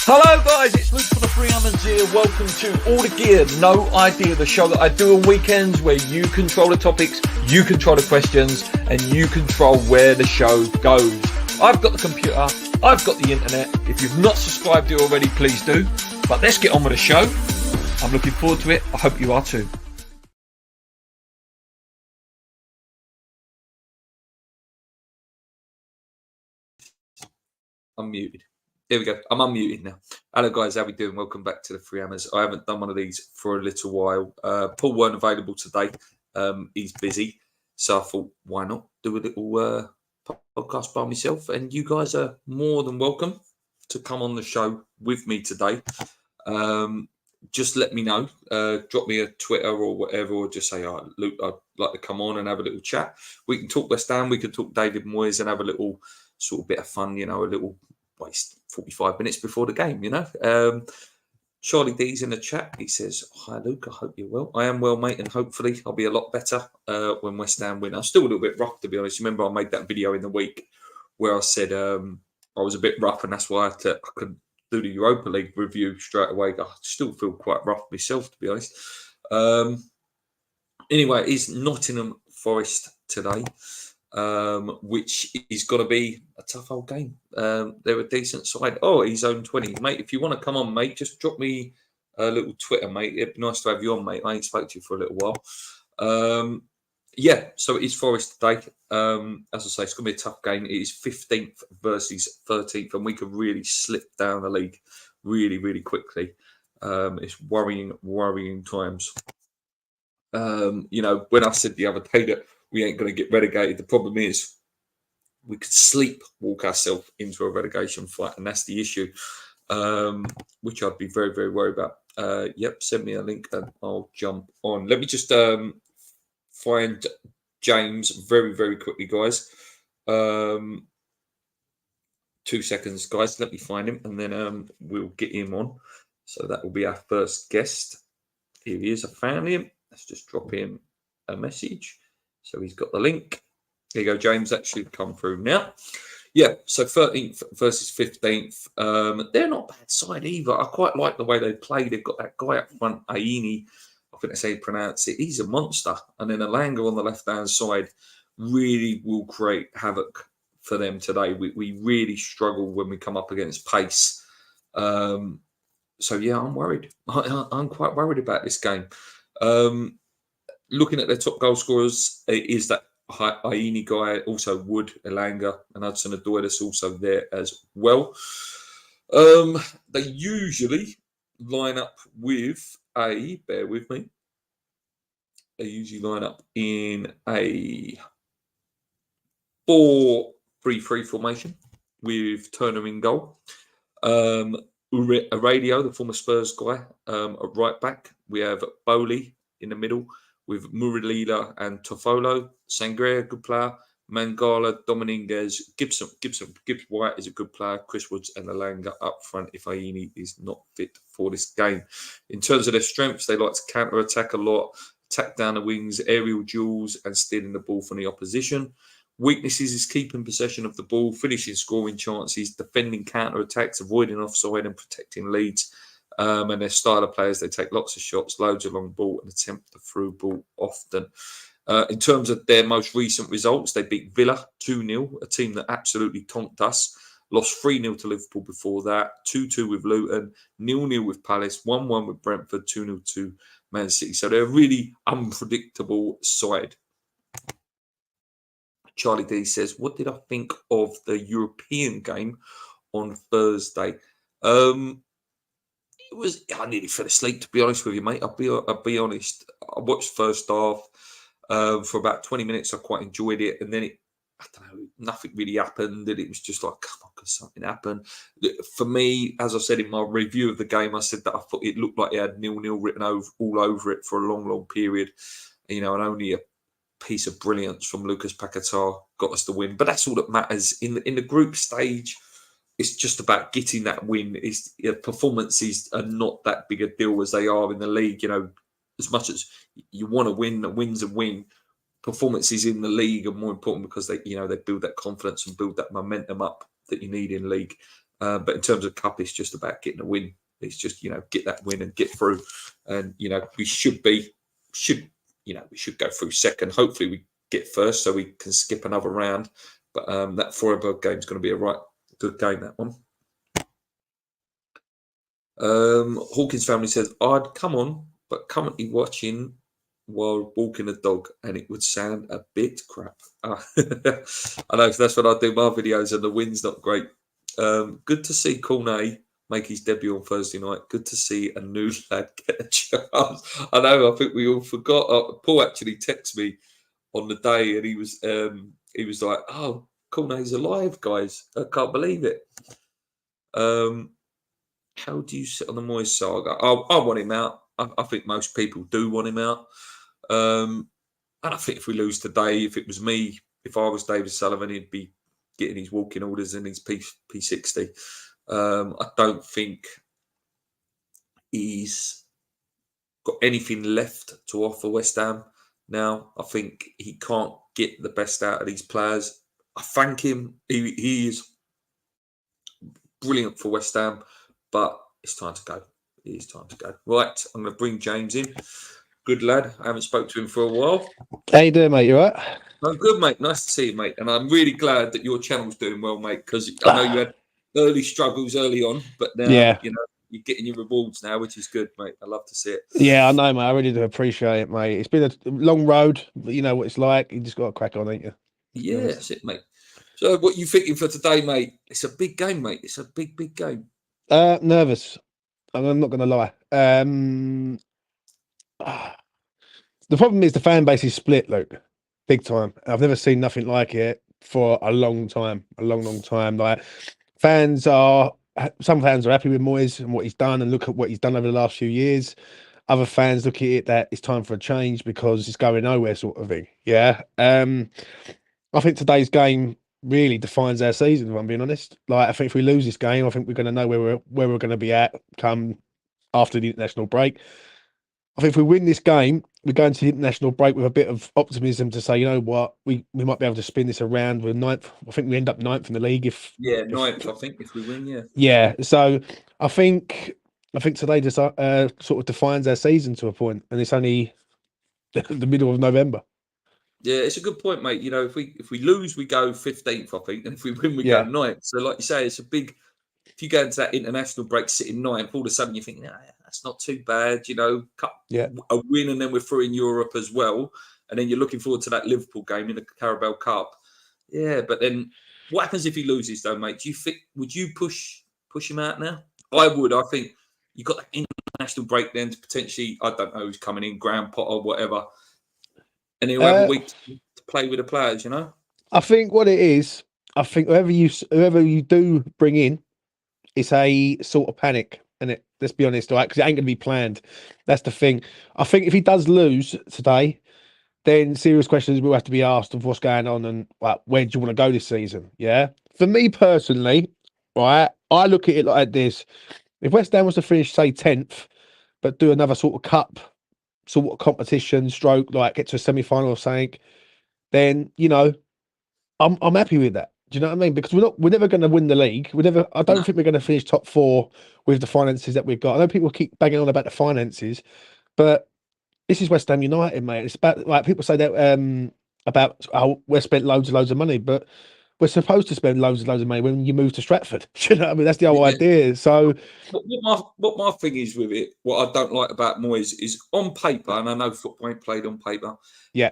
Hello guys, it's Luke from the Free Hammers here. Welcome to All the Gear, No Idea, the show that I do on weekends where you control the topics, you control the questions, and you control where the show goes. I've got the computer, I've got the internet. If you've not subscribed here already, please do. But let's get on with the show. I'm looking forward to it. I hope you are too. I'm muted. There we go. I'm unmuted now. Hello, guys. How we doing? Welcome back to the Free Hammers. I haven't done one of these for a little while. Paul weren't available today. He's busy. So I thought, why not do a little podcast by myself? And you guys are more than welcome to come on the show with me today. Just let me know. Drop me a Twitter or whatever, or just say, oh, Luke, I'd like to come on and have a little chat. We can talk West Ham. We can talk David Moyes and have a little sort of bit of fun, you know, a little waste 45 minutes before the game, you know. Charlie D's in the chat. He says, hi, Luke. I hope you're well. I am well, mate, and hopefully I'll be a lot better when West Ham win. I'm still a little bit rough, to be honest. Remember, I made that video in the week where I said I was a bit rough, and that's why I couldn't do the Europa League review straight away. I still feel quite rough myself, to be honest. Anyway, it's Nottingham Forest today, which is going to be a tough old game. They're a decent side. Oh, he's owned 20. Mate, if you want to come on, mate, just drop me a little Twitter, mate. It'd be nice to have you on, mate. I ain't spoke to you for a little while. Yeah, so it is Forest today. As I say, it's going to be a tough game. It is 15th versus 13th, and we could really slip down the league really, really quickly. It's worrying times. You know, when I said the other day that we ain't going to get relegated, the problem is we could sleepwalk ourselves into a relegation fight, and that's the issue, which I'd be very, very worried about. Yep, send me a link and I'll jump on. Let me just find James very, very quickly, guys. 2 seconds, guys. Let me find him, and then we'll get him on. So that will be our first guest. Here he is. I found him. Let's just drop him a message. So he's got the link. There you go, James. That should come through now. Yeah, so 13th versus 15th. They're not a bad side either. I quite like the way they play. They've got that guy up front, Aini. I think that's how you pronounce it. He's a monster. And then Alanga on the left-hand side really will create havoc for them today. We really struggle when we come up against pace. So, yeah, I'm worried. I'm quite worried about this game. Looking at their top goal scorers, is that Aini guy, also Wood, Elanga, and Hudson-Odoi that's also there as well. They usually line up with bear with me, they usually line up in a 4-3-3 formation with Turner in goal. Radio, the former Spurs guy, at right back. We have Bowley in the middle with Murilila and Toffolo. Sangria, good player. Mangala, Dominguez, Gibbs White is a good player. Chris Woods and Alanga up front if Aini is not fit for this game. In terms of their strengths, they like to counter-attack a lot, attack down the wings, aerial duels, and stealing the ball from the opposition. Weaknesses is keeping possession of the ball, finishing scoring chances, defending counter-attacks, avoiding offside and protecting leads. And their style of players, they take lots of shots, loads of long ball, and attempt the through ball often. In terms of their most recent results, they beat Villa 2-0, a team that absolutely tonked us. Lost 3-0 to Liverpool before that, 2-2 with Luton, 0-0 with Palace, 1-1 with Brentford, 2-0 to Man City. So they're a really unpredictable side. Charlie D says, what did I think of the European game on Thursday? I nearly fell asleep, to be honest with you, mate. I'll be honest. I watched first half for about 20 minutes. I quite enjoyed it. And then I don't know, nothing really happened. And it was just like, come on, could something happen? For me, as I said in my review of the game, I said that I thought it looked like it had 0-0 written all over it for a long, long period. You know, and only a piece of brilliance from Lucas Paquetá got us the win. But that's all that matters. In the group stage, it's just about getting that win. Performances are not that big a deal as they are in the league. As much as you want to win, a win's a win. Performances in the league are more important because they build that confidence and build that momentum up that you need in league. But in terms of cup, it's just about getting a win. It's just get that win and get through. And we should go through second. Hopefully we get first so we can skip another round. But that Freiburg game is going to be a right good game, that one. Hawkins family says, I'd come on, but currently watching while walking a dog, and it would sound a bit crap. I know, that's when I do my videos and the wind's not great. Good to see Cornet make his debut on Thursday night. Good to see a new lad get a chance. I know, I think we all forgot. Paul actually texted me on the day, and he was like, "Oh, Cornet's alive, guys! I can't believe it." How do you sit on the Moyes saga? I want him out. I think most people do want him out. And I think if we lose today, if it was me, if I was David Sullivan, he'd be getting his walking orders and his P60. I don't think he's got anything left to offer West Ham now. I think he can't get the best out of these players. I thank him. He is brilliant for West Ham, but it's time to go. It is time to go. Right, I'm going to bring James in. Good lad. I haven't spoke to him for a while. How you doing, mate? You all right? I'm good, mate. Nice to see you, mate. And I'm really glad that your channel's doing well, mate, because I know you had early struggles early on, but now, you're getting your rewards now, which is good, mate. I love to see it. Yeah, I know, mate. I really do appreciate it, mate. It's been a long road, but you know what it's like. You just got to crack on, ain't you? Yeah, that's it, mate. So what are you thinking for today, mate? It's a big game, mate. It's a big, big game. Nervous. I'm not going to lie. The problem is the fan base is split, Luke. Big time. I've never seen nothing like it for a long time. A long, long time. Like some fans are happy with Moyes and what he's done, and look at what he's done over the last few years. Other fans look at it that it's time for a change because it's going nowhere, sort of thing. Yeah. I think today's game really defines our season, if I'm being honest. Like, I think if we lose this game, I think we're going to know where we're going to be at come after the international break. I think if we win this game, we go into the international break with a bit of optimism to say, you know what, we might be able to spin this around. We're ninth. I think we end up ninth in the league ninth. I think if we win, yeah. Yeah. So I think today just sort of defines our season to a point, and it's only the middle of November. Yeah, it's a good point, mate. If we lose, we go 15th, I think, and if we win, we go 9th. So, like you say, it's a big. If you go into that international break sitting 9th, all of a sudden you think, that's not too bad. A win, and then we're through in Europe as well, and then you're looking forward to that Liverpool game in the Carabao Cup. Yeah, but then what happens if he loses, though, mate? Do you think would you push him out now? I would. I think you got that international break then to potentially, I don't know who's coming in, Graham Potter, whatever. And he'll have a week to play with the players, I think what it is, whoever you do bring in, it's a sort of panic, and let's be honest, right? Because it ain't going to be planned. That's the thing. I think if he does lose today, then serious questions will have to be asked of what's going on and where do you want to go this season? Yeah. For me personally, right, I look at it like this: if West Ham was to finish, say 10th, but do another sort of cup sort of competition, get to a semi-final or something, then I'm happy with that. Do you know what I mean? Because we're never going to win the league. I don't think we're going to finish top 4 with the finances that we've got. I know people keep banging on about the finances, but this is West Ham United, mate. It's about people say that about how we've spent loads and loads of money, but we're supposed to spend loads and loads of money when you move to Stratford. Do you know what I mean? That's the whole idea. So, what my thing is with it, what I don't like about Moyes is on paper, and I know football ain't played on paper. Yeah.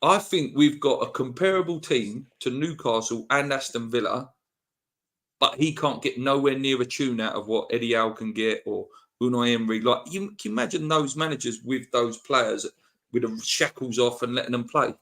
I think we've got a comparable team to Newcastle and Aston Villa, but he can't get nowhere near a tune out of what Eddie Howe can get or Unai Emery. Like, can you imagine those managers with those players with the shackles off and letting them play?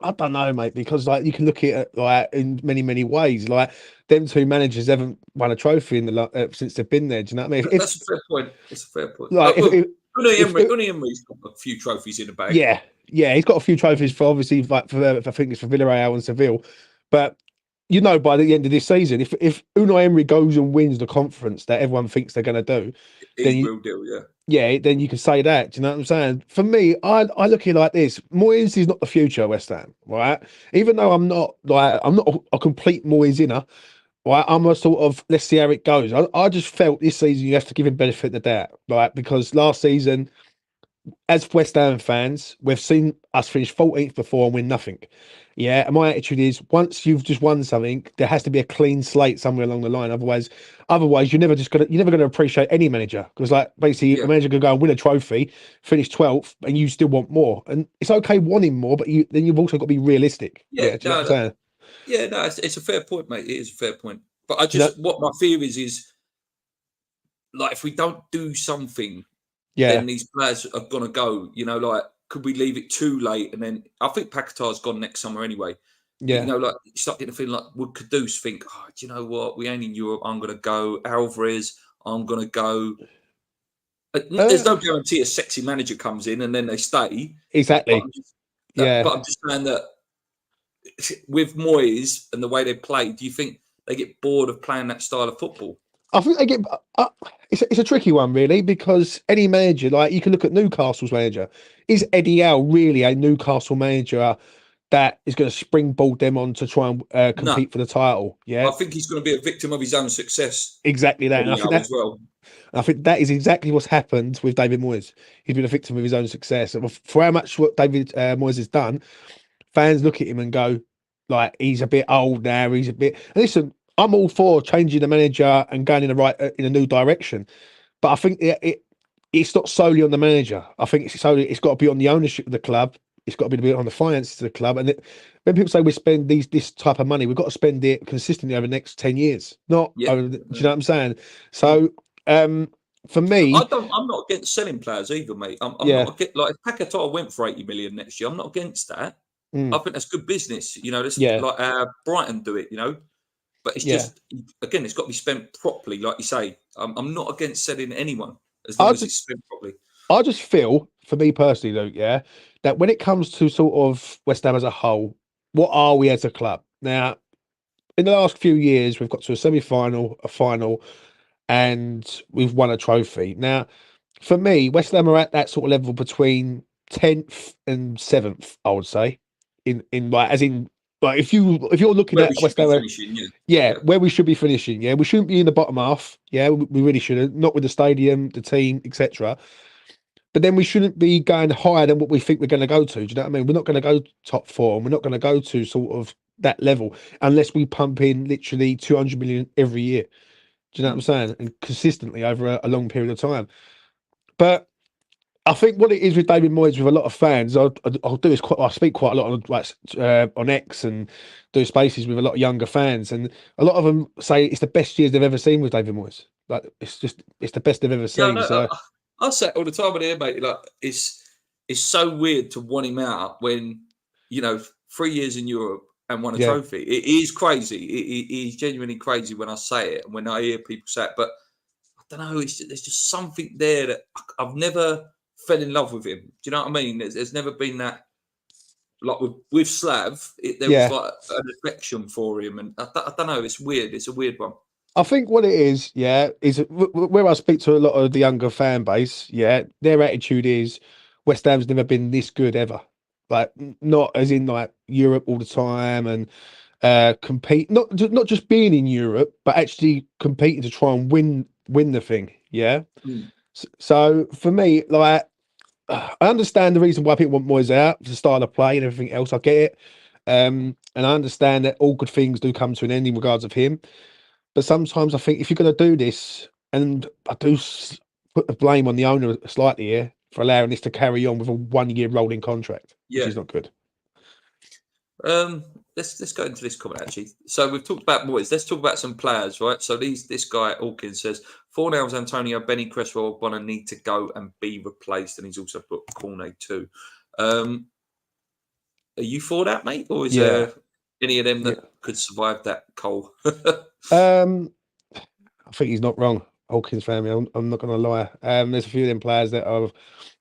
I don't know, mate, because you can look at it in many, many ways. Like, them two managers haven't won a trophy since they've been there. Do you know what I mean? That's a fair point. It's a fair point. Like, Unai Emery's got a few trophies in the bag. Yeah, he's got a few trophies for obviously, I think it's for Villarreal and Seville. But you know, by the end of this season, if Unai Emery goes and wins the conference that everyone thinks they're going to do, then He's real deal, yeah. yeah, then you can say that. Do you know what I'm saying? For me, I look at it like this: Moyes is not the future of West Ham, right? Even though I'm not a complete Moyes inner, right? I'm a sort of let's see how it goes. I just felt this season you have to give him benefit of the doubt, right? Because last season, as West Ham fans, we've seen us finish 14th before and win nothing. Yeah, and my attitude is once you've just won something, there has to be a clean slate somewhere along the line. Otherwise, you're never gonna appreciate any manager because like basically a Yeah. manager could go and win a trophy, finish 12th, and you still want more. And it's okay wanting more, but you've also got to be realistic. Yeah, Yeah, do you know what I'm no, saying? yeah, no, it's a fair point, mate. It is a fair point. But Do you know? what my fear is like if we don't do something, Yeah, then these players are gonna go. Like could we leave it too late? And then I think Paquetá's gone next summer anyway. But yeah. like you start getting a feeling like would Kudus think, oh, do you know what? We ain't in Europe. I'm gonna go. Alvarez, I'm gonna go. There's Uh, no guarantee a sexy manager comes in and then they stay. But exactly. Yeah. I'm just saying that with Moyes and the way they play, do you think they get bored of playing that style of football? I think they get. It's a tricky one, really, because any manager, like you can look at Newcastle's manager, is Eddie Howe really a Newcastle manager that is going to springboard them on to try and No, compete for the title? Yeah, I think he's going to be a victim of his own success. exactly that. And Eddie Howe as well. I think that is exactly what's happened with David Moyes. He's been a victim of his own success. And for how much what David Moyes has done, fans look at him and go, like, he's a bit old now. He's a bit. And listen, I'm all for changing the manager and going in in a new direction. But I think it's not solely on the manager. I think it's got to be on the ownership of the club. It's got to be on the finances of the club. And when people say we spend this type of money, we've got to spend it consistently over the next 10 years. Not Yeah. over, do you know what I'm saying? So for me, I'm not against selling players either, mate. I'm yeah, not against, like if Paquetá went for 80 million next year. I'm not against that. I mm, think that's good business. That's yeah, like Brighton do it. But it's yeah. just again, it's got to be spent properly, like you say. I'm not against selling anyone as long I as just it's spent properly. I just feel, for me personally, though, yeah, that when it comes to sort of West Ham as a whole, what are we as a club? Now, in the last few years, we've got to a semi-final, a final, and we've won a trophy. Now, for me, West Ham are at that sort of level between 10th and 7th, I would say. In like as in like if you're looking Where we at should West be Ham, finishing, yeah, yeah, yeah, where we should be finishing. Yeah, we shouldn't be in the bottom half. Yeah, we really shouldn't. Not with the stadium, the team, etc. But then we shouldn't be going higher than what we think we're going to go to. Do you know what I mean? We're not going to go top four, and we're not going to go to sort of that level unless we pump in literally 200 million every year. Do you know what I'm mm. saying? And consistently over a long period of time. But I think what it is with David Moyes with a lot of fans, I'll do is I speak quite a lot on on X and do spaces with a lot of younger fans, and a lot of them say it's the best years they've ever seen with David Moyes. Like it's the best they've ever Yeah. I seen. know. So I say it all the time with him, mate. Like it's so weird to want him out when 3 years in Europe and won a yeah, trophy. It is crazy. It is genuinely crazy when I say it and when I hear people say it. But I don't know. There's just something there that I've never fell in love with him. Do you know what I mean? There's never been that. Like with Slav, there was yeah. like an affection for him, and I don't know. It's weird. It's a weird one. I think what it is, yeah, is where I speak to a lot of the younger fan base, yeah, their attitude is West Ham's never been this good ever. Like not as in like Europe all the time and compete not just being in Europe, but actually competing to try and win the thing. Yeah. Mm. So for me, like I understand the reason why people want Moyes out, the style of play and everything else. I get it. And I understand that all good things do come to an end in regards of him. But sometimes I think if you're going to do this, and I do put the blame on the owner slightly here for allowing this to carry on with a 1 year rolling contract, which Yeah. is not good. Let's go into this comment actually. So we've talked about Moyes. Let's talk about some players, right? So this guy Hawkins says 4 nails Antonio, Benny Cresswell, gonna need to go and be replaced, and he's also put Cornet too. Are you for that, mate, or is Yeah, there any of them yeah. that could survive that coal? Um, I think he's not wrong, Hawkins family. I'm not going to lie. There's a few of them players that have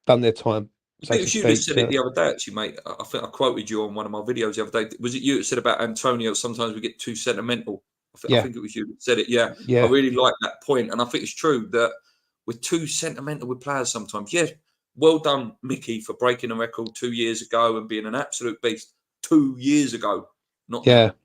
done their time. I so think it to was you that speak. said it the other day, actually, mate. I think I quoted you on one of my videos the other day. Was it you that said about Antonio? Sometimes we get too sentimental. I Yeah, think it was you that said it. Yeah, I yeah, really like that point, and I think it's true that we're too sentimental with players sometimes. Yeah, well done, Mickey, for breaking a record 2 years ago and being an absolute beast 2 years ago, not yeah. now.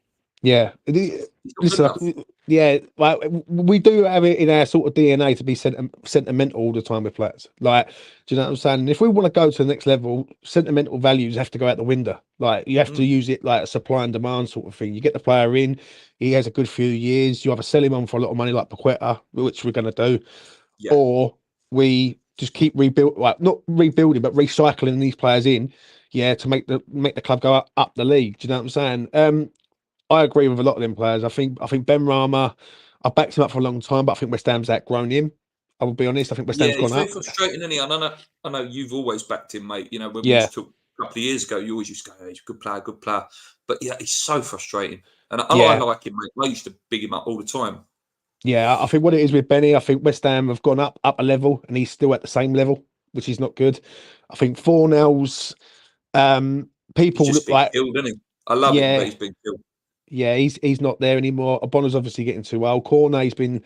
Yeah, He's not good listen, enough. yeah, like we do have it in our sort of DNA to be sentimental all the time with players. Like, do you know what I'm saying? And if we want to go to the next level, sentimental values have to go out the window. Like, you have to Mm, use it like a supply and demand sort of thing. You get the player in, he has a good few years. You either sell him on for a lot of money, like Paqueta, which we're going to do, yeah, or we just keep like not rebuilding, but recycling these players in, yeah, to make the club go up the league. Do you know what I'm saying? I agree with a lot of them players. I think Ben Rama, I backed him up for a long time, but I think West Ham's outgrown him. I will be honest. I think West yeah. Ham's He's gone very up. frustrating, isn't he? I know you've always backed him, mate. You know, when we Yeah, used to talk a couple of years ago, you always used to go, "Hey, he's a good player, good player." But yeah, he's so frustrating, and I yeah, like him, mate. I used to big him up all the time. yeah. I think what it is with Benny, I think West Ham have gone up a level, and he's still at the same level, which is not good. I think Fornell's He's people just look been like, killed, isn't he? I love him, but yeah, he's been killed. yeah. He's not there anymore. Bonner's obviously getting too old. Cornet's been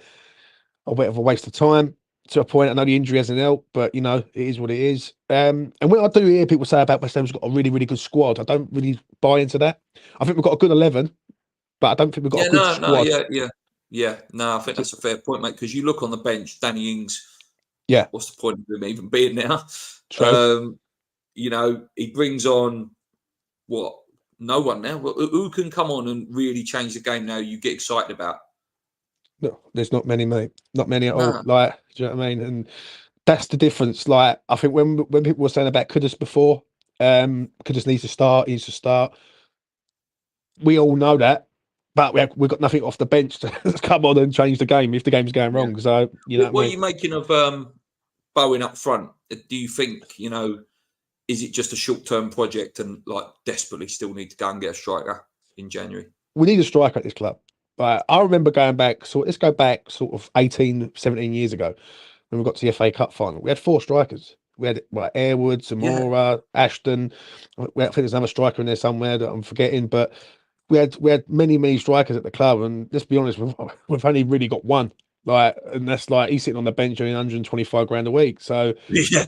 a bit of a waste of time to a point. I know the injury hasn't helped, but it is what it is. And when I do hear people say about West Ham's got a really, really good squad, I don't really buy into that. I think we've got a good 11, but I don't think we've got a Yeah, good no, squad. yeah. No, I think that's a fair point, mate. Because you look on the bench, Danny Ings. Yeah, What's the point of him even being there? true. He brings on what? No one now. Who can come on and really change the game now? You get excited about? No, there's not many, mate. Not many at all. No. Like, do you know what I mean? And that's the difference. Like, I think when people were saying about Kudus before, Kudus needs to start, he needs to start. We all know that, but we've got nothing off the bench to come on and change the game if the game's going Yeah. wrong. So, you know what I What are mean? you making of Bowen up front? Do you think is it just a short term project and like desperately still need to go and get a striker in January? We need a striker at this club. Like, I remember going back, so let's go back sort of 18, 17 years ago when we got to the FA Cup final. We had four strikers. We had Airwood, Yeah, Zamora, Ashton. I think there's another striker in there somewhere that I'm forgetting, but we had many strikers at the club, and let's be honest, we've only really got one. Like, and that's like he's sitting on the bench earning 125 grand a week. So yeah.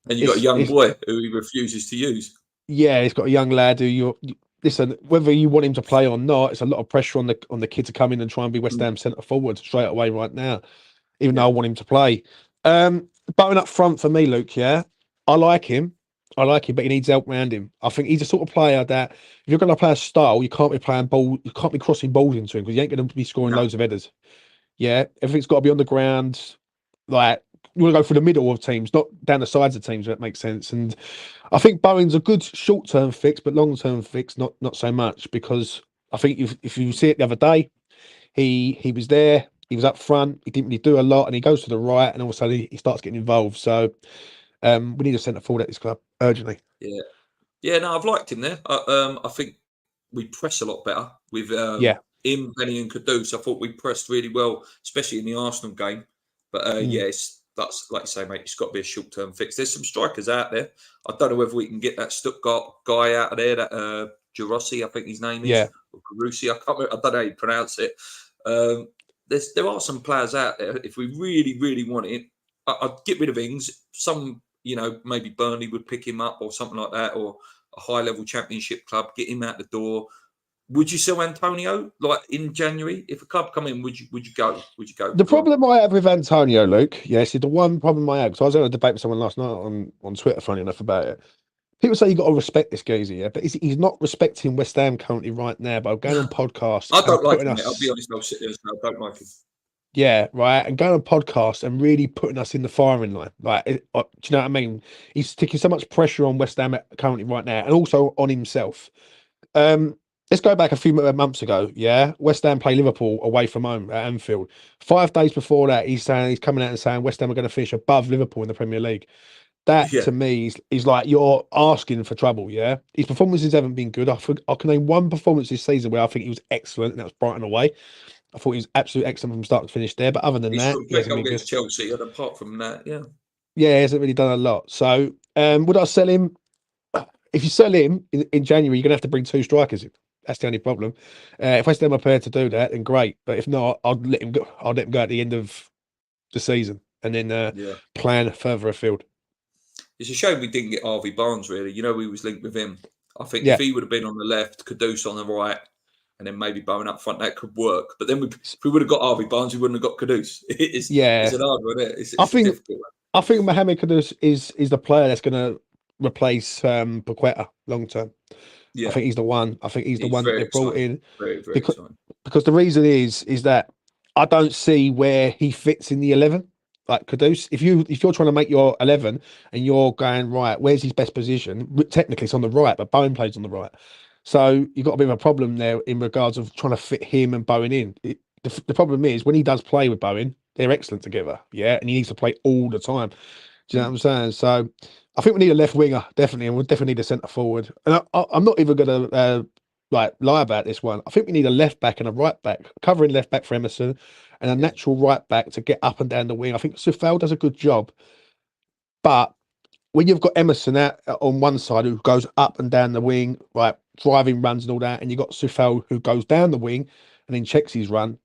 And you got a it's young it's boy who he refuses to use. yeah, he's got a young lad who listen, whether you want him to play or not, it's a lot of pressure on the kid to come in and try and be West Mm, Ham centre forward straight away right now, even though yeah, I want him to play. Bowen up front for me, Luke, yeah. I like him. I like him, but he needs help around him. I think he's a sort of player that if you're gonna play a style, you can't be playing ball, you can't be crossing balls into him because you ain't gonna be scoring no, loads of headers. Yeah, everything's got to be on the ground. Like, you want to go through the middle of teams, not down the sides of teams. If that makes sense. And I think Bowen's a good short term fix, but long term fix, not so much. Because I think if you see it the other day, he was there, he was up front, he didn't really do a lot, and he goes to the right, and all of a sudden he starts getting involved. So we need a centre forward at this club urgently. yeah, yeah. No, I've liked him there. I think we press a lot better with Yeah. him, Benny, and Kudus. I thought we pressed really well, especially in the Arsenal game. But Mm. that's like you say, mate. It's got to be a short term fix. There's some strikers out there. I don't know whether we can get that Stuttgart guy out of there. That Gerossi, I think his name is, Yeah. or Carusi. I can't. I don't know how you pronounce it. There are some players out there. If we really want it, I'd get rid of Ings. Some, maybe Burnley would pick him up or something like that, or a high level championship club, get him out the door. Would you sell Antonio like in January? If a club come in, would you go? Would you go The for him? problem I have with Antonio, Luke, yes, the one problem I have, because I was having a debate with someone last night on Twitter, funny enough, about it. People say you got to respect this geezer, yeah, but he's not respecting West Ham currently right now by going on podcasts I and don't like putting him, mate. I'll be us, honest. I'll sit there and say I don't like him. yeah, right, and going on podcasts and really putting us in the firing line. Like, do you know what I mean? He's taking so much pressure on West Ham currently right now, and also on himself. Um, let's go back a few months ago. Yeah, West Ham play Liverpool away from home at Anfield. 5 days before that, he's coming out and saying West Ham are going to finish above Liverpool in the Premier League. That Yeah, to me is like you're asking for trouble. Yeah, his performances haven't been good. I can name one performance this season where I think he was excellent, and that was Brighton away. I thought he was absolutely excellent from start to finish there. But other than he that, scored a he great hasn't goal been good. against Chelsea, and apart from that, yeah, Yeah, he hasn't really done a lot. So Would I sell him? If you sell him in January, you're gonna have to bring two strikers in. That's the only problem. If West Ham are prepared to do that, then great. But if not, I'd let him go. I'd let him go at the end of the season and then Yeah. plan further afield. It's a shame we didn't get Harvey Barnes, really. We was linked with him. I think Yeah, if he would have been on the left, Kudus on the right, and then maybe Bowen up front, that could work. But then if we would have got Harvey Barnes, we wouldn't have got Kudus. It's yeah. an hard one, isn't it? I It's a think difficult one. I think Mohamed Kudus is the player that's going to replace Paqueta long term. I Yeah, think he's the one. I think he's the he's one that very they brought exciting. in Very, very because exciting. the reason is that I don't see where he fits in the 11. Like Kudus, if you're trying to make your 11 and you're going right, where's his best position? Technically, it's on the right, but Bowen plays on the right, so you've got a bit of a problem there in regards of trying to fit him and Bowen in. The problem is when he does play with Bowen, they're excellent together, yeah, and he needs to play all the time. Do you know what I'm saying? So I think we need a left winger, definitely, and we definitely need a centre forward. And I'm not even going to like lie about this one. I think we need a left back and a right back, covering left back for Emerson, and a Yeah. natural right back to get up and down the wing. I think Sufal does a good job, but when you've got Emerson out on one side who goes up and down the wing, right, driving runs and all that, and you've got Sufal who goes down the wing and then checks his run,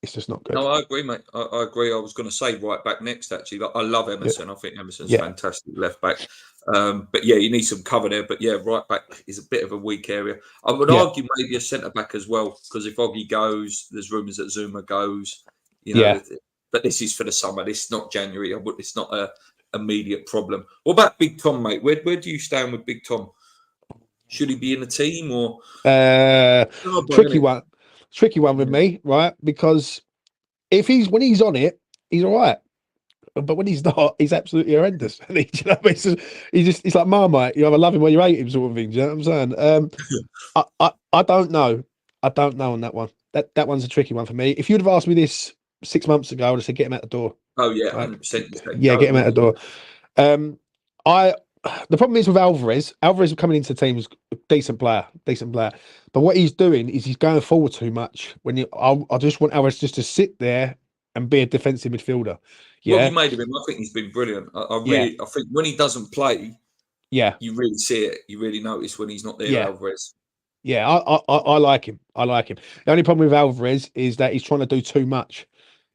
it's just not good. No, I agree, mate. I agree. I was going to say right back next, actually. Like, I love Yeah, Emerson. I think Emerson's yeah, fantastic left back. But yeah, you need some cover there. But yeah, right back is a bit of a weak area. I would yeah, argue maybe a centre back as well, because if Oggy goes, there's rumours that Zuma goes. You know, yeah. that- but this is for the summer. This is not January. It's not a immediate problem. What about Big Tom, mate? Where do you stand with Big Tom? Should he be in the team or? Uh, Hard one, isn't tricky it? one, tricky one with Yeah. me, right? Because if when he's on it, he's all right. But when he's not, he's absolutely horrendous. And do you know what I mean? He's like Marmite. You either love him or you hate him, sort of thing. Do you know what I'm saying? I don't know. I don't know on that one. That one's a tricky one for me. If you'd have asked me this 6 months ago, I would have said get him out the door. Oh yeah, Like, 100%. You say yeah, go, get him out wouldn't the you? door. Um, I the problem is with Alvarez. Alvarez coming into the team is a decent player, decent player. But what he's doing is he's going forward too much. I just want Alvarez just to sit there and be a defensive midfielder. What have Yeah, you made of him? I think he's been brilliant. yeah, I think when he doesn't play, yeah, you really see it. You really notice when he's not there, yeah. Alvarez. Yeah, I like him. I like him. The only problem with Alvarez is that he's trying to do too much.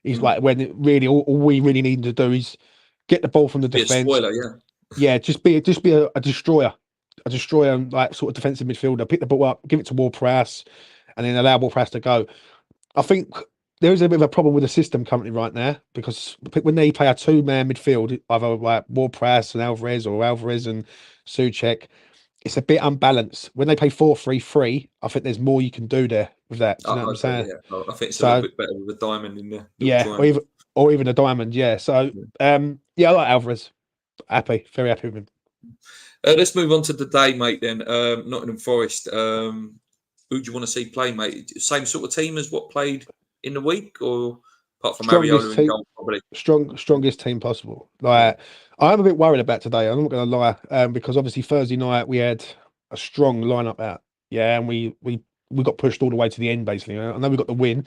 He's Mm. like when really all we really need him to do is get the ball from the Be a defense. spoiler, yeah. Yeah, just be a destroyer, and like sort of defensive midfielder. Pick the ball up, give it to Ward-Prowse, and then allow Ward-Prowse to go. I think there is a bit of a problem with the system currently right now because when they play a two-man midfield, either like Ward-Prowse and Alvarez or Alvarez and Souček, it's a bit unbalanced. When they play 4-3-3, I think there's more you can do there with that. Do you know what I I'm agree, saying? yeah. I think it's a little So bit better with a diamond in the little yeah, triangle. or even a diamond. Yeah. So Yeah. yeah, I like Alvarez. Happy, very happy with him. Let's move on to the day, mate, then. Nottingham Forest. Who do you want to see play, mate? Same sort of team as what played in the week, or apart from Strongest Areola in team, goal, probably? strongest team possible. Yeah. Like I'm a bit worried about today. I'm not going to lie, because obviously Thursday night we had a strong lineup out. Yeah, and we got pushed all the way to the end. Basically, I know we got the win,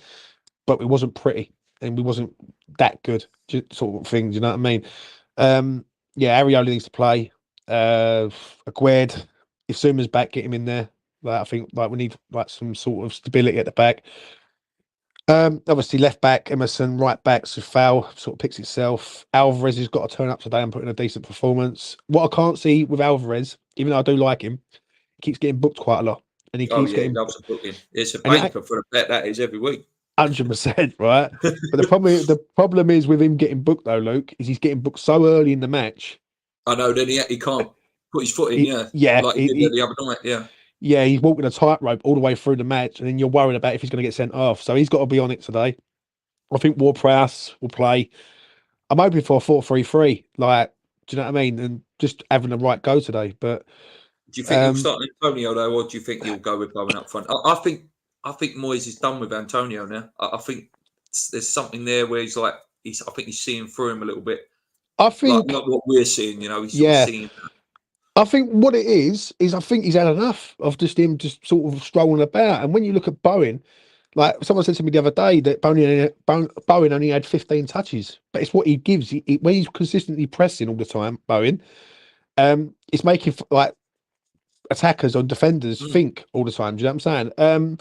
but it wasn't pretty and we wasn't that good, sort of thing. Do you know what I mean? Yeah, Ariola needs to play. Aguerd, if Zuma's back, get him in there. Like I think like we need like some sort of stability at the back. Obviously left back Emerson, right back Sufal sort of picks itself. Alvarez has got to turn up today and put in a decent performance. What I can't see with Alvarez, even though I do like him, he keeps getting booked quite a lot, and he Oh, keeps yeah, he getting loves a booking. It's a and it banker for a bet, that is, every week. 100% right. But the problem is with him getting booked though, Luke, is he's getting booked so early in the match. I know, then he can't put his foot in, He, yeah, yeah, like he did the other night, yeah. yeah, he's walking a tightrope all the way through the match, and then you're worried about if he's going to get sent off. So he's got to be on it today. I think Ward-Prowse will play. I'm hoping for a 4-3-3. Like, do you know what I mean? And just having the right go today. But Do you think he'll um, start Antonio though, or do you think he'll go with Bowen up front? I think Moyes is done with Antonio now. I think there's something there where he's like I think he's seeing through him a little bit, I like think, what we're seeing. He's sort of yeah, seeing. I think what it is I think he's had enough of just him just sort of strolling about. And when you look at Bowen, like someone said to me the other day that Bowen only had 15 touches, but it's what he gives. When he's consistently pressing all the time, Bowen, It's making like attackers or defenders Mm. think all the time. Do you know what I'm saying?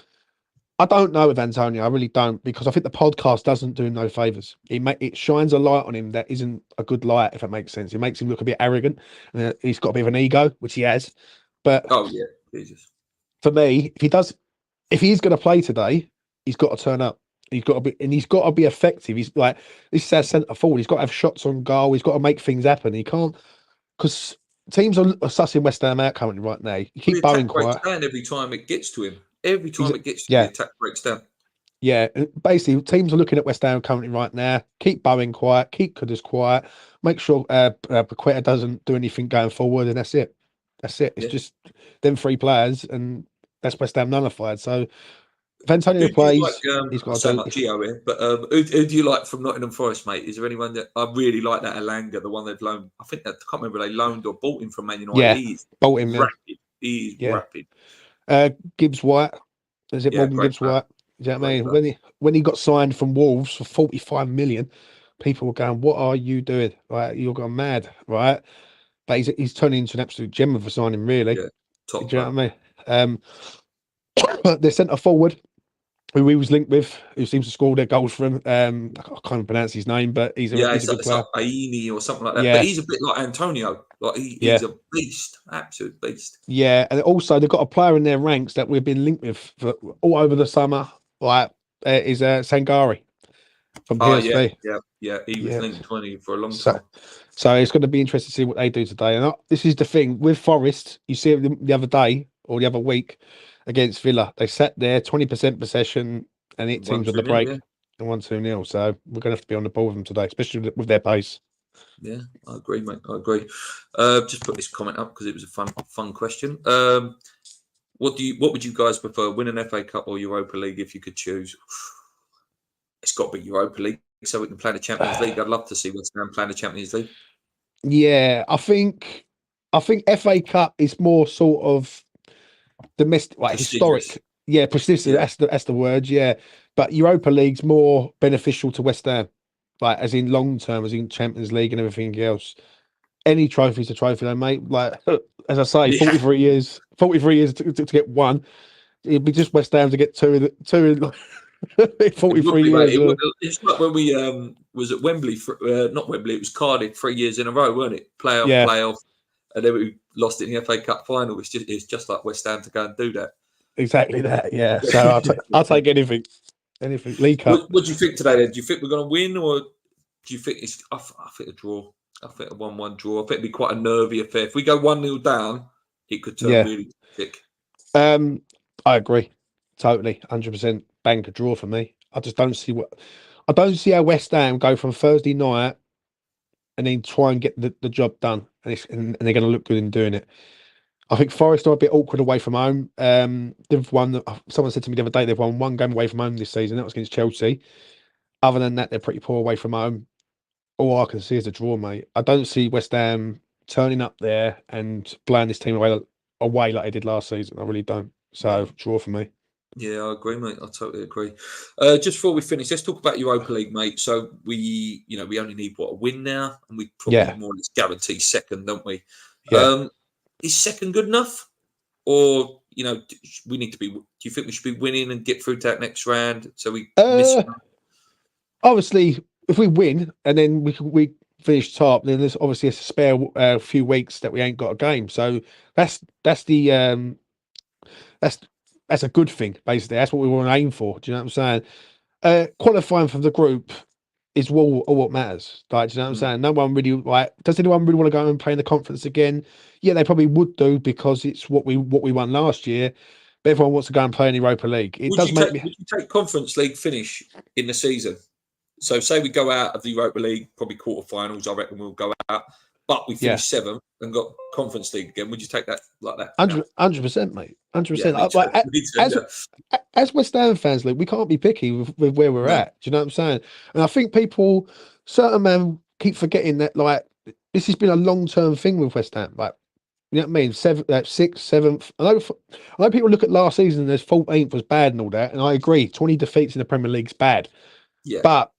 I don't know with Antonio. I really don't, because I think the podcast doesn't do him no favors. It shines a light on him that isn't a good light, if that makes sense. It makes him look a bit arrogant, and he's got a bit of an ego, which he has. But Oh yeah, Jesus. for me, if he's going to play today, he's got to turn up. He's got to be, and he's got to be effective. He's like, this is our centre forward. He's got to have shots on goal. He's got to make things happen. He can't, because teams are sussing West Ham out currently right now. You The keep Bowen attack breaks quiet. down every time it gets to him. Every time it gets to Yeah. the attack breaks down. Yeah, and basically, teams are looking at West Ham currently right now. Keep Bowen quiet, keep Kudus quiet, make sure Paqueta doesn't do anything going forward, and that's it. That's it. It's just them three players, and that's West Ham nullified. So if Antonio Who do you plays, like? he's I got sound to like do. Gio here, but who do you like from Nottingham Forest, mate? Is there anyone that I really like? That Alanga, the one they've loaned. I think I can't remember they loaned or bought him from Man United. Yeah, He's bolt him, man. rapid. He's Yeah. rapid. Gibbs White. Is it Yeah, Morgan great Gibbs player. White? Do you know what I Great mean? When he got signed from Wolves for 45 million, people were going, "What are you doing? Right, you're going mad, right?" But he's turning into an absolute gem of a signing, really. Yeah, top Do you know player. what I mean? The centre forward, who he was linked with, who seems to score their goals for him. I can't pronounce his name, but he's a good player. Like Aini or something like that. Yeah. But he's a bit like Antonio. Like he's a beast, absolute beast. Yeah, and also they've got a player in their ranks that we've been linked with for all over the summer. Like is Sangari from PSV. Yeah. He was linked 20 for a long time. So it's going to be interesting to see what they do today. And this is the thing with Forest. You see it the other day or the other week against Villa. They sat there 20% possession and hit teams on the break and 1-2-0. So we're going to have to be on the ball with them today, especially with their pace. Yeah, I agree, mate. I agree. Just put this comment up because it was a fun question. What would you guys prefer, win an FA Cup or Europa League if you could choose? It's got to be Europa League so we can play the Champions League. I'd love to see West Ham playing the Champions League. Yeah, I think FA Cup is more sort of domestic, like historic. Yeah, prestigious. Yeah. That's the word. Yeah, but Europa League's more beneficial to West Ham, like as in long term, as in Champions League and everything else. Any trophy's a trophy, though, mate. Like as I say, 43 years to get one. It'd be just West Ham to get two. 43 years. It's like when we was at Wembley, not Wembley, it was Cardiff 3 years in a row, weren't it? Playoff, and then we lost it in the FA Cup final. It's just like West Ham to go and do that. Exactly that, yeah. So I'll take anything. League Cup. What do you think today? Then do you think we're going to win, or do you think it's? I think a draw. I think a 1-1 draw. I think it'd be quite a nervy affair. If we go 1-0 down, it could turn really thick. I agree, totally, 100%. Bank a draw for me. I just don't see how West Ham go from Thursday night and then try and get the job done, and they're going to look good in doing it. I think Forest are a bit awkward away from home. They've won. Someone said to me the other day they've won one game away from home this season. That was against Chelsea. Other than that, they're pretty poor away from home. All I can see is a draw, mate. I don't see West Ham turning up there and blowing this team away like they did last season. I really don't. So draw for me. Yeah, I agree, mate. I totally agree. Just before we finish, let's talk about Europa League, mate. So we only need a win now, and we probably more or less guarantee second, don't we? Yeah. Is second good enough, or we need to be? Do you think we should be winning and get through to that next round? So we miss. Obviously, if we win and then we finish top, then there's obviously a spare few weeks that we ain't got a game. So that's a good thing, basically. That's what we want to aim for. Do you know what I'm saying? Qualifying from the group is all what matters. Like, do you know what I'm saying? No one really does anyone really want to go and play in the conference again? Yeah, they probably would do because it's what we won last year. But everyone wants to go and play in Europa League. Would you take Conference League finish in the season? So say we go out of the Europa League, probably quarterfinals, I reckon we'll go out. But we finish seventh and got Conference League again. Would you take that like that? 100%, mate. 100%. As West Ham fans, we can't be picky with where we're at. Do you know what I'm saying? And I think certain men keep forgetting that, this has been a long-term thing with West Ham. You know what I mean? 6th, 7th. I know people look at last season as 14th was bad and all that, and I agree. 20 defeats in the Premier League's bad. Yeah. But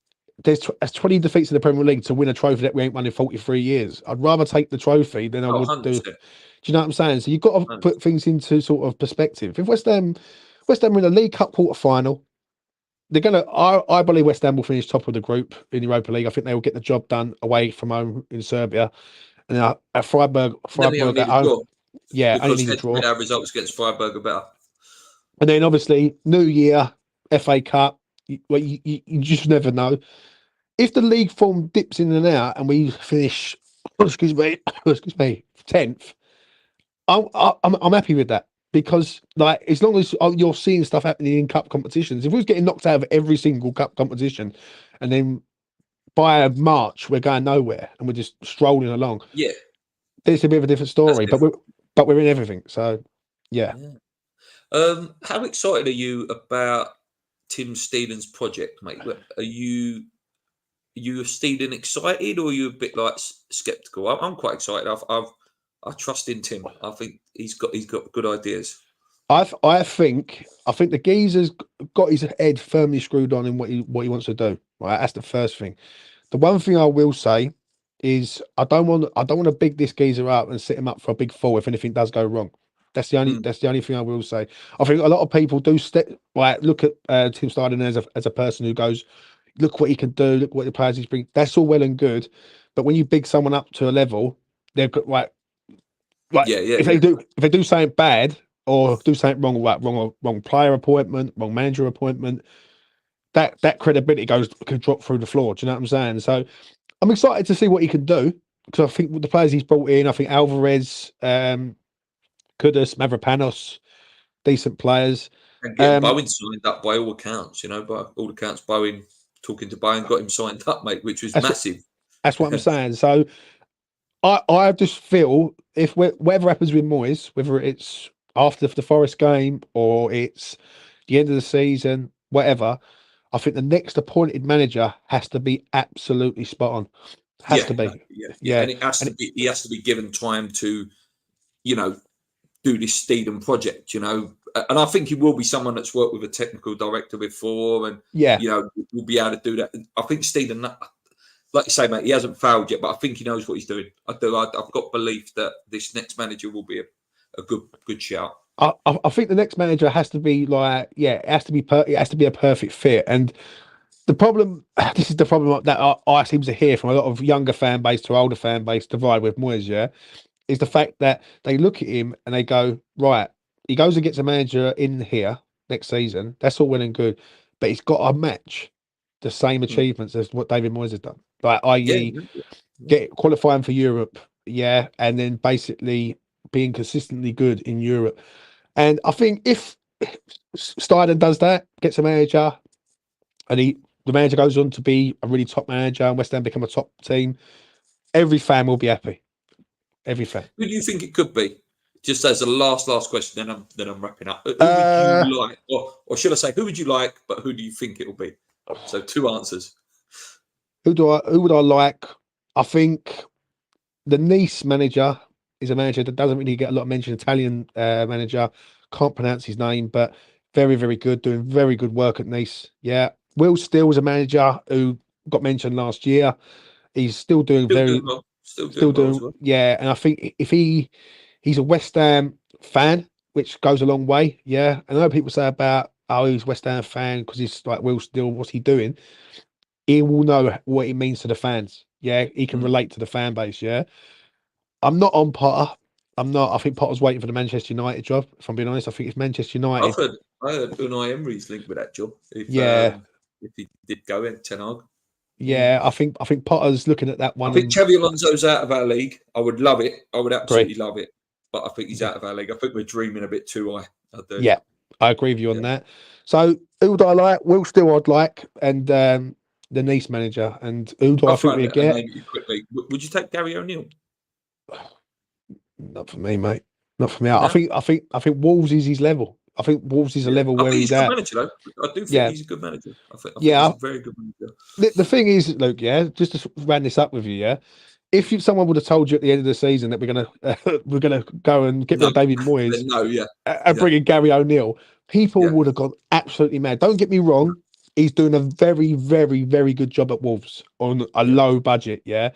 there's 20 defeats in the Premier League to win a trophy that we ain't won in 43 years. I'd rather take the trophy than I Oh, would do. 100%. Do you know what I'm saying? So you've got to put things into sort of perspective. If West Ham win a League Cup quarter final, they're gonna. I believe West Ham will finish top of the group in the Europa League. I think they will get the job done away from home in Serbia, and then at Then we Freiburg only at need a home. draw Yeah, only because need a head-to-head draw. our results against Freiburg are better. And then obviously New Year, FA Cup. You just never know. If the league form dips in and out and we finish, excuse me, 10th, I'm happy with that because like as long as you're seeing stuff happening in cup competitions, if we was getting knocked out of every single cup competition, and then by March we're going nowhere and we're just strolling along, Yeah, it's a bit of a different that's story. different. But we're in everything, so yeah. Yeah. How excited are you about Tim Steidten's project, mate? Are you Steidten excited, or are you a bit like skeptical? I'm quite excited. I trust in Tim. I think he's got good ideas. I think the geezer's got his head firmly screwed on in what he wants to do. Right, that's the first thing. The one thing I will say is I don't want to big this geezer up and set him up for a big fall if anything does go wrong. Mm. That's the only thing I will say. I think a lot of people do look at Tim Steidten as a person who goes, look what he can do, look what the players he's bring. That's all well and good, but when you big someone up to a level, they've got like Yeah, yeah, if yeah. they do something bad or do something wrong, like wrong player appointment, wrong manager appointment, that credibility could drop through the floor. Do you know what I'm saying? So I'm excited to see what he can do because I think with the players he's brought in, I think Alvarez, Kudus, Mavropanos, decent players. And getting Bowen signed up by all accounts, by all accounts, Bowen talking to Bowen got him signed up, mate, which was That's what massive. that's what I'm saying. So I just feel if whatever happens with Moyes, whether it's after the Forest game or it's the end of the season, whatever, I think the next appointed manager has to be absolutely spot on. Has Yeah, to no, be. yeah, Yeah. and it has And to be. He has to be given time to, you know, do this Steedham project. And I think he will be someone that's worked with a technical director before, and yeah. will be able to do that. I think Steedham, like you say, mate, he hasn't failed yet, but I think he knows what he's doing. I do. I've got belief that this next manager will be a good shout. I think the next manager has to be like, yeah, it has to be it has to be a perfect fit. And the problem, this is the problem that I seem to hear from a lot of younger fan base to older fan base divide with Moyes, yeah, is the fact that they look at him and they go, right, he goes and gets a manager in here next season. That's all well and good, but he's got to match the same Mm. achievements as what David Moyes has done, like Yeah, i.e., yeah, get qualifying for Europe, yeah, and then basically being consistently good in Europe. And I think if Steidten does that, gets a manager, and the manager goes on to be a really top manager, and West Ham become a top team, every fan will be happy. Every fan. Who do you think it could be? Just as a last question, then I'm wrapping up. Who would Uh, you like, or should I say, who would you like? But who do you think it will be? So two answers. who would I like? I think the Nice manager is a manager that doesn't really get a lot of mention. Italian manager, can't pronounce his name, but very, very good, doing very good work at Nice. Yeah. Will Steele was a manager who got mentioned last year. He's still doing Still doing well. Still still doing well as doing, well. yeah. And I think if he's a West Ham fan, which goes a long way. Yeah. I know people say about, oh, he's a West Ham fan because he's like Will Steele, what's he doing? He will know what it means to the fans. Yeah. He can Mm. relate to the fan base. Yeah. I'm not on Potter. I'm not. I think Potter's waiting for the Manchester United job. If I'm being honest, I think it's Manchester I've United. heard I heard Unai Emery's linked with that job. Yeah, If he did go in Ten Hag. Yeah. yeah. I think Potter's looking at that I one think and Xavi Alonso's out of our league. I would love it. I would agree. absolutely love it. But I think he's out of our league. I think we're dreaming a bit too high. I do. Yeah, I agree with you on Yeah. that. So who do I like? Will Still I'd like, and the Nice manager. And who do I'll I think throw we a get? name at you quickly. Would you take Gary O'Neill? Not for me, mate. Not for me. I No. think I think I think Wolves is his level. I think Wolves is a Yeah. level I where think he's he's a good at. manager, though. I do think Yeah, he's a good manager. I think he's yeah. a very good manager. The thing is, Luke, yeah, just to round this up with you, yeah. If someone would have told you at the end of the season that we're gonna go and get rid No. of David Moyes No, yeah. and Yeah. bring in Gary O'Neill, people Yeah. would have gone absolutely mad. Don't get me wrong, he's doing a very, very, very good job at Wolves on a Yeah. low budget. Yeah,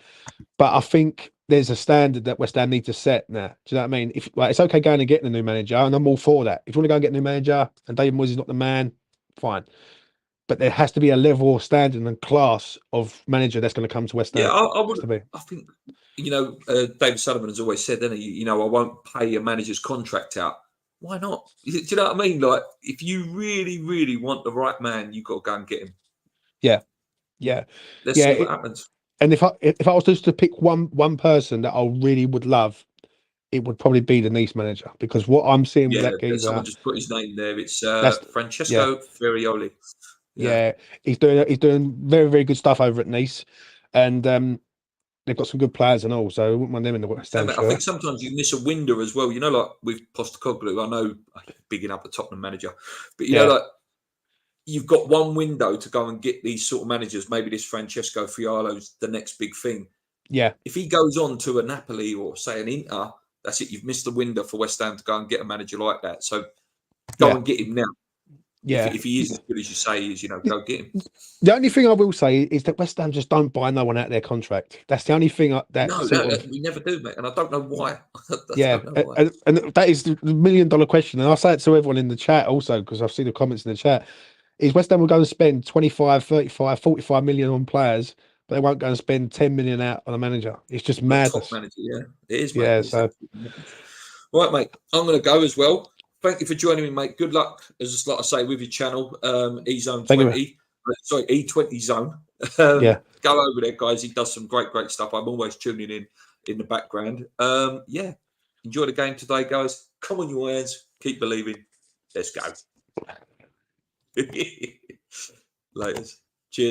but I think there's a standard that West Ham need to set now. Do you know what I mean? If like it's okay going and getting a new manager, and I'm all for that. If you want to go and get a new manager, and David Moyes is not the man, fine. But there has to be a level of standard and class of manager that's going to come to West Yeah, Ham. I Has would. to be. I think David Sullivan has always said, hasn't he? I won't pay a manager's contract out. Why not? Do you know what I mean? Like, if you really, really want the right man, you've got to go and get him. Yeah, yeah, Let's yeah. see what happens. And if I was just to pick one person that I really would love, it would probably be the Nice manager because what I'm seeing with Yeah, that someone geezer, just put his name there. It's that's yeah, Francesco Ferrioli. Yeah. yeah. He's doing very very good stuff over at Nice, and they've got some good players and all. So I wouldn't mind them in the West Ham I think shirt. sometimes you miss a window as well. Like with Postecoglou, I know bigging up the Tottenham manager, but Yeah, like you've got one window to go and get these sort of managers. Maybe this Francesco Fialo's the next big thing. yeah, If he goes on to a Napoli or say an Inter, that's it. You've missed the window for West Ham to go and get a manager like that. So go yeah, and get him now. yeah. If he is as good as you say he is, go get him. The only thing I will say is that West Ham just don't buy no one out of their contract. That's the only thing that No, sort of we never do, mate. And I don't know why. I yeah, don't know why. and that is the $1 million question. And I say it to everyone in the chat also because I've seen the comments in the chat. Is West Ham will go and spend 25, 35, 45 million on players, but they won't go and spend 10 million out on a manager. It's just On a top madness. manager, yeah. It is, mate. Yeah, It's so absolutely madness. Right, mate. I'm going to go as well. Thank you for joining me, mate. Good luck, as like I say, with your channel, eZone thank you. 20. Sorry, E20 Zone. Yeah. Go over there, guys. He does some great stuff. I'm always tuning in the background. Yeah. Enjoy the game today, guys. Come on, your hands. Keep believing. Let's go. Laters.